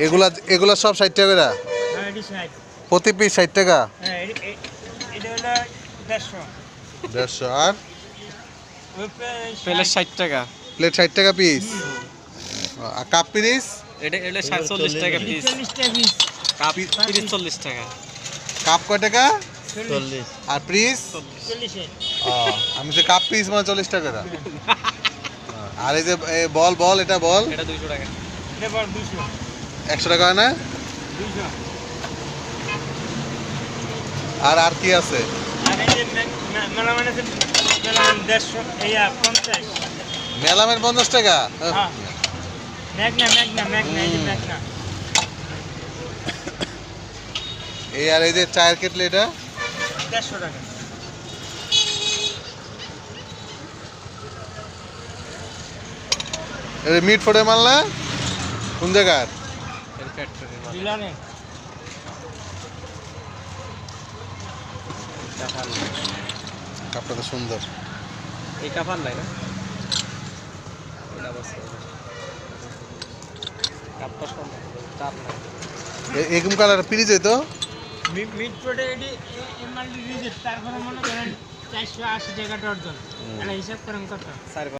এগুলা এগুলা সব 60 টাকা করে? প্রতি পিস 60 টাকা? এটা হলো 150 150 আর প্লেট 60 টাকা। প্লেট 60 টাকা পিস। আর কাপ পিস? এটা 40 টাকা পিস। 40 টাকা পিস। কাপ পিস 40 টাকা। কাপ কয় টাকা? 40 আর পিস? 40 আমি যে কাপ পিস মানে 40 টাকা না। আর এই যে বল বল এটা বল? এটা 200 টাকা। এটা বড় 200 100 টাকা হয় না? 200 আর আর কি আছে? আর এই যে মেলামান আছে মেলামান 150 এইয়া 50 মেলামের 50 টাকা? হ্যাঁ ম্যাগনা এই যে ম্যাগনা এই আর এই যে চায়ের কেটলি এটা 150 টাকা। এই মিট ফোড়ে মাল না? কোন জায়গার? এর ফ্যাক্টরি মাল। দিলানে কাফান। কাপটা তো সুন্দর। এই কাফান নাই না? এটা বসে। কাপটা সুন্দর। চাপ নাই। এরকম কালার পিরিজ তো? মিট প্রোডে এডি এমআরডি রিজেক্ট তারপরে মনে করেন 480 টাকা ডজন। এটা হিসাব করেন কত?